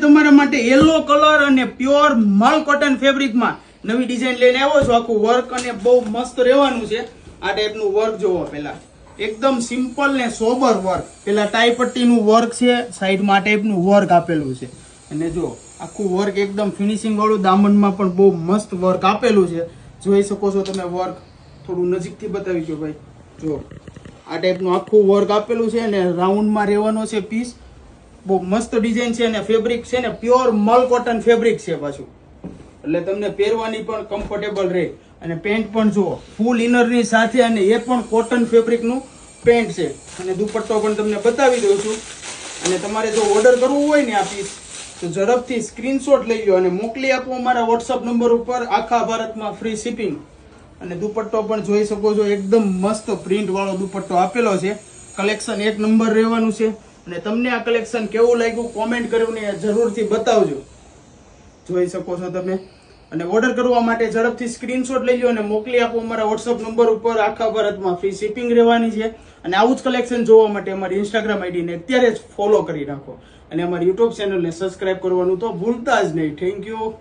તમારા માટે yellow colour અને પ્યોર મલ કોટન ફેબ્રિકમાં નવી ડિઝાઇન લઈને આવ્યો છું. આખું વર્ક અને બહુ મસ્ત રહેવાનું છે. આ ટાઈપનું વર્ક જોવો. પહેલા એકદમ સિમ્પલ ને સોબર વર્ક. પેલા ટાઈ પટ્ટીનું વર્ક છે, સાઈડમાં ટાઈપનું વર્ક આપેલું છે. અને જો આખું વર્ક એકદમ ફિનિશિંગ વાળું, દામનમાં પણ બહુ મસ્ત વર્ક આપેલું છે. જોઈ શકો છો તમે વર્ક. થોડું નજીકથી બતાવી દો ભાઈ. જો આ ટાઈપનું આખું વર્ક આપેલું છે અને રાઉન્ડમાં રહેવાનો છે પીસ. બહુ મસ્ત ડિઝાઇન છે અને ફેબ્રિક છે ને પ્યોર મલ કોટન ફેબ્રિક છે પાછું, એટલે તમને પહેરવાની પણ કમ્ફર્ટેબલ રહે. અને પેન્ટ પણ જુઓ ફૂલ ઇનરની સાથે, અને એ પણ કોટન ફેબ્રિકનું પેન્ટ છે. અને દુપટ્ટો પણ તમને બતાવી દઉં છું. અને તમારે જો ઓર્ડર કરવું હોય ને આ પીસ, તો ઝડપથી સ્ક્રીનશોટ લઈ લો અને મોકલી આપો મારા વોટ્સઅપ નંબર ઉપર. આખા ભારતમાં ફ્રી શિપિંગ. અને દુપટ્ટો પણ જોઈ શકો છો, એકદમ મસ્ત પ્રિન્ટ વાળો દુપટ્ટો આપેલો છે. કલેક્શન એક નંબર રહેવાનું છે. અને તમને આ કલેક્શન કેવું લાગ્યું કોમેન્ટ કરીને જરૂરથી બતાવજો. જોઈ શકો છો તમે. અને ઓર્ડર કરવા માટે ઝડપથી સ્ક્રીનશોટ લઈ લો અને મોકલી આપો મારા વોટ્સઅપ નંબર ઉપર. આખા ભારતમાં ફ્રી શિપિંગ રહેવાની છે. અને આવું જ કલેક્શન જોવા માટે અમારી ઇન્સ્ટાગ્રામ આઈડીને અત્યારે જ ફોલો કરી નાખો. અને અમારી યુટ્યુબ ચેનલને સબસ્ક્રાઇબ કરવાનું તો ભૂલતા જ નહીં. Thank you.